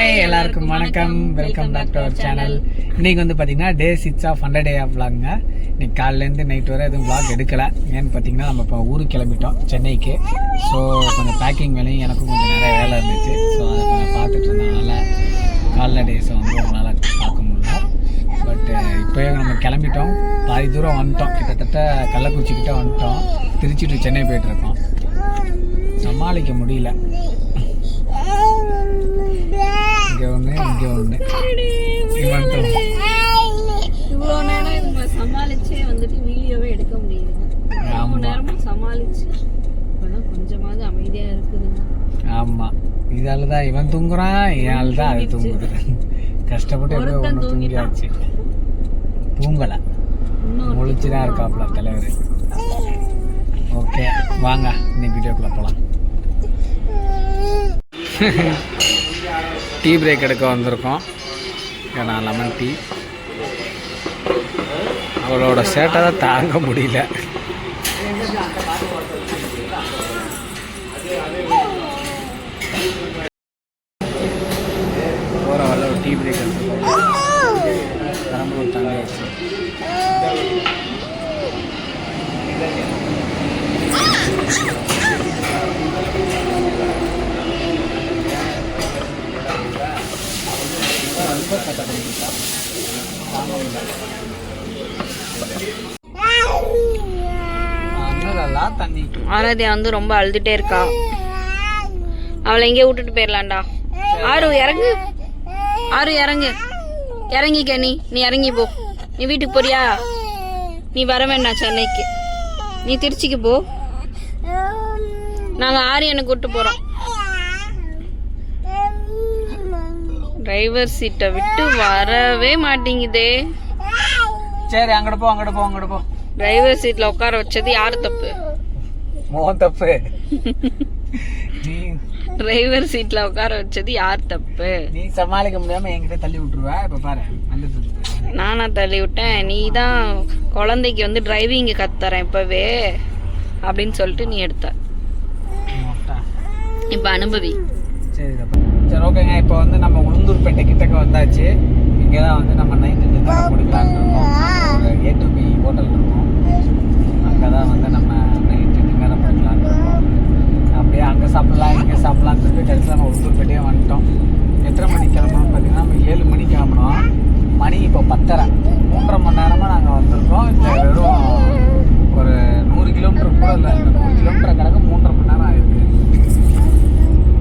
Hi எல்லாருக்கும் வணக்கம், welcome back to our channel. இன்றைக்கி வந்து பார்த்திங்கன்னா டே 6 ஆஃப் 100 டே ஆஃப் விளாகுங்க. இன்றைக்கி காலையிலேருந்து நைட் வரை எதுவும் விளாக் எடுக்கலை. ஏன்னு பார்த்தீங்கன்னா நம்ம இப்போ ஊருக்கு கிளம்பிட்டோம் சென்னைக்கு. ஸோ கொஞ்சம் பேக்கிங் வேலையும் எனக்கும் கொஞ்சம் நிறைய வேலை இருந்துச்சு. ஸோ அதை கொஞ்சம் பார்த்துட்டு இருந்ததுனால காலைல டேஸை வந்து உங்களால் பார்க்க முடியல. பட் இப்போயே நம்ம கிளம்பிட்டோம், பாதி தூரம் வந்துட்டோம், கிட்டத்தட்ட கள்ளக்குறிச்சிக்கிட்ட வந்துட்டோம். திருச்சி டு சென்னை போய்ட்டுருக்கோம். சமாளிக்க முடியல. இங்கே ஒன்று இங்கே ஒன்று இவ்வளோ நேரம் இவங்க சமாளிச்சே வந்துட்டு வீடியோவே எடுக்க முடியல. ரொம்ப நேரமும் சமாளிச்சு கொஞ்சமாவது அமைதியாக இருக்குதுங்க. ஆமாம், இதால தான் இவன் தூங்குறான், என்னால் தான் அது தூங்குது. கஷ்டப்பட்டு எப்போ ஒன்று தூங்கியாச்சு, தூங்கலை, முழிச்சுதான் இருக்காப்புல தலைவர். ஓகே வாங்க இன்னைக்கு வீடியோக்குள்ளே போகலாம். டீ பிரேக் எடுக்க வந்திருக்கோம். ஏன்னா லெமன் டீ. அவளோட சேட்டை தான் தாங்க முடியல. போகிற வரல ஒரு டீ பிரேக் எடுத்துக்கோங்க. பெரம்பலூர் தாண்டியாச்சு. ஆராத்யா வந்து ரொம்ப அழுதுட்டே இருக்கா. அவளை எங்கேயே விட்டுட்டு போயிடலாம்டா. ஆறு இறங்கு, ஆறு இறங்கு, இறங்கிக்க. நீ இறங்கி போ. நீ வீட்டுக்கு போறியா? நீ வர வேண்டாம் சென்னைக்கு, நீ திருச்சிக்கு போ. நாங்கள் ஆரியனை கூப்பிட்டு போகிறோம். டிரைவர் சீட்டை விட்டு வரவே மாட்டேங்குதே. சரி அங்கட போ, அங்கட போ, அங்கட போ. டிரைவர் சீட்ல உட்கார வச்சது யாரு தப்பு? மோகன் தப்பு. டிரைவர் சீட்ல உட்கார வச்சது யார் தப்பு? நீ சமாளிக்க முடியாம என்கிட்ட தள்ளி விட்டுருவ. இப்ப பாரு, நானா தள்ளி விட்டேன்? நீ தான் குழந்தைக்கு வந்து டிரைவிங் கத்துறேன் இப்பவே அப்படின்னு சொல்லிட்டு நீ எடுத்த. இப்ப அனுபவி. சரி சரி ஓகேங்க. இப்போ வந்து நம்ம உளுந்தூர்பேட்டை கிட்டக்க வந்தாச்சு. இங்கே தான் வந்து நம்ம நைட்டு டின்னர் முடிக்கலான்னு இருக்கோம். ஒரு A2B ஹோட்டல் இருக்கும், அங்கே தான் வந்து நம்ம நைட்டு டின்னரை முடிக்கலான்னு இருக்கோம். அப்படியே அங்கே சாப்பிட்லாம் இங்கே சாப்பிட்லான்னு சொல்லிட்டு கடைசியில் நம்ம உளுந்தூர்பேட்டையே வந்துட்டோம். எத்தனை மணிக்கு கிளம்பணும் பார்த்தீங்கன்னா நம்ம 7 மணிக்கு கிளம்பணும். மணி இப்போ 10:30. 3.5 மணி நேரமாக நாங்கள் வந்திருக்கோம். இந்த வெறும் ஒரு 100 கிலோமீட்டர் கூட இல்லை, இந்த 100 கிலோமீட்டர் கணக்கு 3.5 மணி நேரம் ஆயிருக்கு.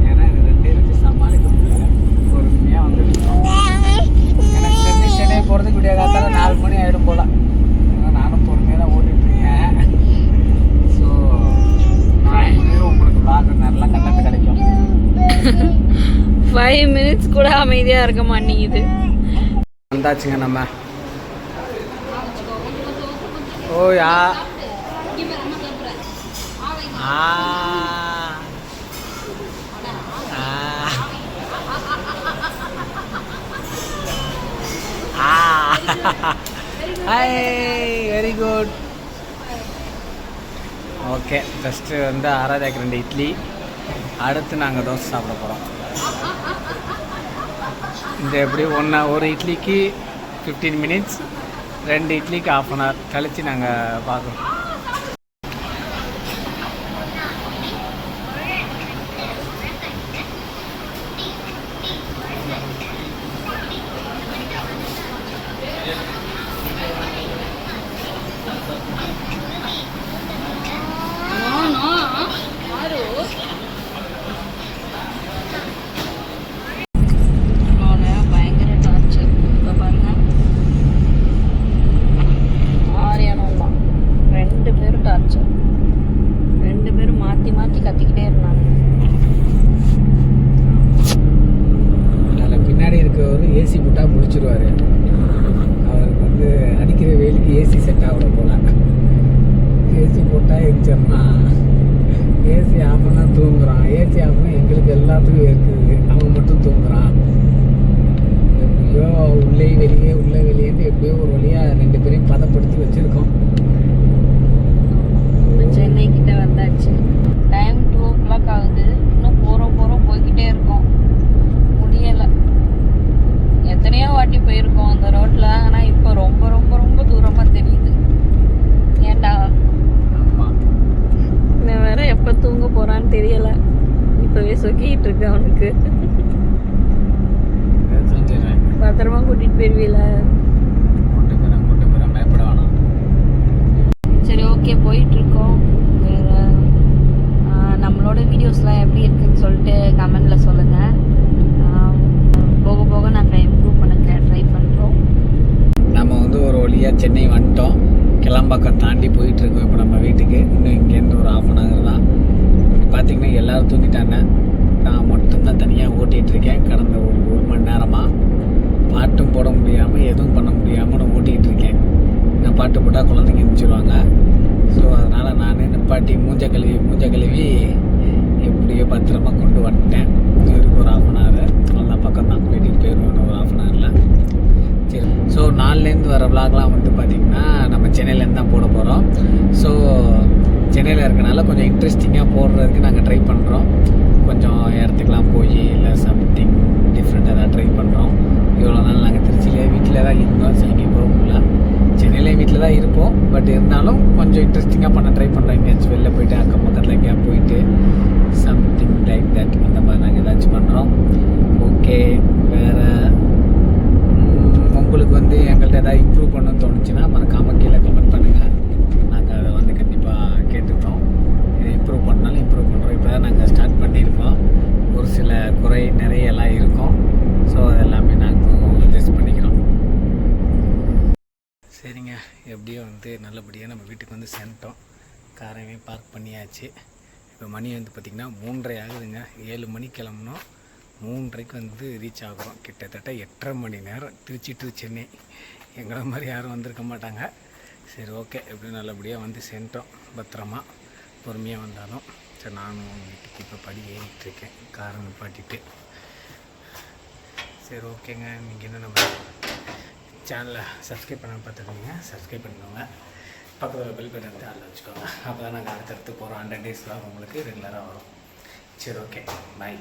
ஏன்னா இது 2 வச்சு சமாளிக்க முடியல. பொறுமையாக வந்துருக்கோம். எனக்கு சென்னை போகிறதுக்கு விடிய காத்தால 4 மணி ஆகிடும் போல். நானும் பொறுமையாக தான் ஓட்டிகிட்ருக்கேன். ஸோ உங்களுக்கு விளாக் நல்லா கண்டென்ட் கிடைக்கும். 5 மினிட்ஸ் கூட அமைதியாக இருக்க மாட்டேங்குது. வந்தாச்சுங்க நம்ம. ஓயா வெரி குட். ஓகே, ஜஸ்ட்டு வந்து ஆராத்யாக்கு 2 இட்லி. அடுத்து நாங்கள் தோசை சாப்பிட போகிறோம். இந்த எப்படி ஒரு இட்லிக்கு 15 மினிட்ஸ், 2 இட்லிக்கு 1/2 அன் ஹவர் கழித்து நாங்கள் பார்க்குறோம். ஏசி போட்டால் முடிச்சிருவார். அவருக்கு வந்து அடிக்கிற வெயிலுக்கு ஏசி செட் ஆகல போல. ஏசி போட்டால் எரிச்சிடலாம். ஏசி ஆஃப் பண்ணால் தூங்குறான். ஏசி ஆஃப் பண்ணால் எங்களுக்கு எல்லாத்துக்கும் இருக்குது, அவன் மட்டும் தூங்குறான். எப்படியோ உள்ளே வெளியேன்னு எப்படியோ ஒரு வழியாக 2 பேரையும் பதப்படுத்தி வச்சுருக்கோம். சென்னை கிட்ட வந்தாச்சு. டைம் 2 o'clock ஆகுது. இன்னும் போகிறோம் போய்கிட்டே இருக்கோம். முடியலை. கூட்டிட்டு போயிருவீல. கூட்டு போயிடும் பயப்பட வேணாம். சரி ஓகே, போயிட்டு இருக்கோம். வேற நம்மளோட வீடியோஸ்லாம் எப்படி இருக்குன்னு சொல்லிட்டு கமெண்ட்ல சொல்லுங்க. போக போக நாங்கள் இம்ப்ரூவ் பண்ண ட்ரை பண்ணுறோம். நம்ம வந்து ஒரு வழியாக சென்னை வந்துட்டோம். கிளம்பாக்கம் தாண்டி போயிட்டுருக்கோம் இப்போ நம்ம வீட்டுக்கு. இன்னும் இங்கேருந்து ஒரு 1/2 அன் ஹவர் தான். பார்த்திங்கன்னா எல்லோரும் தூங்கிட்டாங்க. நான் மட்டும்தான் தனியாக ஓட்டிகிட்ருக்கேன். கடந்த ஒரு மணி நேரமாக பாட்டும் போட முடியாமல் எதுவும் பண்ண முடியாமல் நான் ஓட்டிகிட்டு இருக்கேன். நான் பாட்டு போட்டால் குழந்தைங்க எழுந்திரிச்சிருவாங்க. ஸோ அதனால் நான் நிப்பாட்டி மூஞ்ச கழுவி எப்படியோ பத்திரமா கொண்டு வந்துட்டேன். இருக்கு ஒரு 1/2 அன் ஹவர். நல்லா பக்கம் தான், வீட்டுக்கு போயிடுவேன் ஒரு 1/2 அன் ஹவரில். சரி, ஸோ நாலுலேருந்து வர விளாக்லாம் வந்து பார்த்திங்கன்னா நம்ம சென்னையிலேருந்து தான் போட போகிறோம். ஸோ சென்னையில் இருக்கனால கொஞ்சம் இன்ட்ரெஸ்டிங்காக போடுறதுக்கு நாங்கள் ட்ரை பண்ணுறோம். கொஞ்சம் இடத்துக்குலாம் போய் இல்லை சம்திங் டிஃப்ரெண்ட் ஏதாவது ட்ரை பண்ணுறோம். இவ்வளோ நாள் நாங்கள் திருச்சியிலே வீட்டில் தான் இருந்தோம். ஸோ எங்கேயும் போக முடியல. சென்னையிலே வீட்டில் தான் இருப்போம். பட் இருந்தாலும் கொஞ்சம் இன்ட்ரெஸ்டிங்காக பண்ண ட்ரை பண்ணுறோம். எங்கேயாச்சும் வெளில போயிட்டு அக்கம் பக்கத்தில் எங்கேயா போயிட்டு சம்திங் லைக் தட் அந்த மாதிரி நாங்கள் ஏதாச்சும் பண்ணுறோம். ஓகே, வேறு உங்களுக்கு வந்து எங்கள்கிட்ட ஏதாவது இம்ப்ரூவ் பண்ணணும்னு தோணுச்சுன்னா மறக்காமல் கீழே கமெண்ட் பண்ணுங்கள். நாங்கள் அதை வந்து கண்டிப்பாக கேட்டுக்கிறோம். இதை இம்ப்ரூவ் பண்ணாலும் இம்ப்ரூவ் பண்ணுறோம். இப்போ தான் நாங்கள் ஸ்டார்ட் பண்ணியிருக்கோம். ஒரு சில குறை நிறையெல்லாம் இருக்கும். ஸோ அதெல்லாமே நாங்கள் அட்ஜஸ்ட் பண்ணிக்கிறோம். சரிங்க, எப்படியோ வந்து நல்லபடியாக நம்ம வீட்டுக்கு வந்து சேர்ந்துட்டோம். காரையுமே பார்க் பண்ணியாச்சு. இப்போ மணி வந்து பார்த்திங்கன்னா 3:30 ஆகுதுங்க. 7 மணிக்கு கிளம்புனோம். 3:30க்கு வந்து ரீச் ஆகிறோம். கிட்டத்தட்ட 8.5 மணி நேரம் திருச்சி டு சென்னை. எங்களை மாதிரி யாரும் வந்திருக்க மாட்டாங்க. சரி ஓகே, எப்படியும் நல்லபடியாக வந்து சேர்ந்துட்டோம். பத்திரமா பொறுமையாக வந்தாலும். சரி, நானும் வீட்டுக்கு இப்போ படி ஏறிட்டுருக்கேன் காரை நிப்பாட்டிட்டு. சரி ஓகேங்க, நீங்கள் என்ன நம்ம சேனலை சப்ஸ்கிரைப் பண்ண பார்த்துக்கோங்க. சப்ஸ்கிரைப் பண்ணிக்கோங்க. பக்கத்தில் பெல் பட்டன் வந்து அதில் வச்சுக்கோங்க. அப்போ தான் நாங்கள் அடுத்தடுத்து போகிறோம் 100 days உங்களுக்கு ரெகுலராக வரும். சரி ஓகே, பாய்.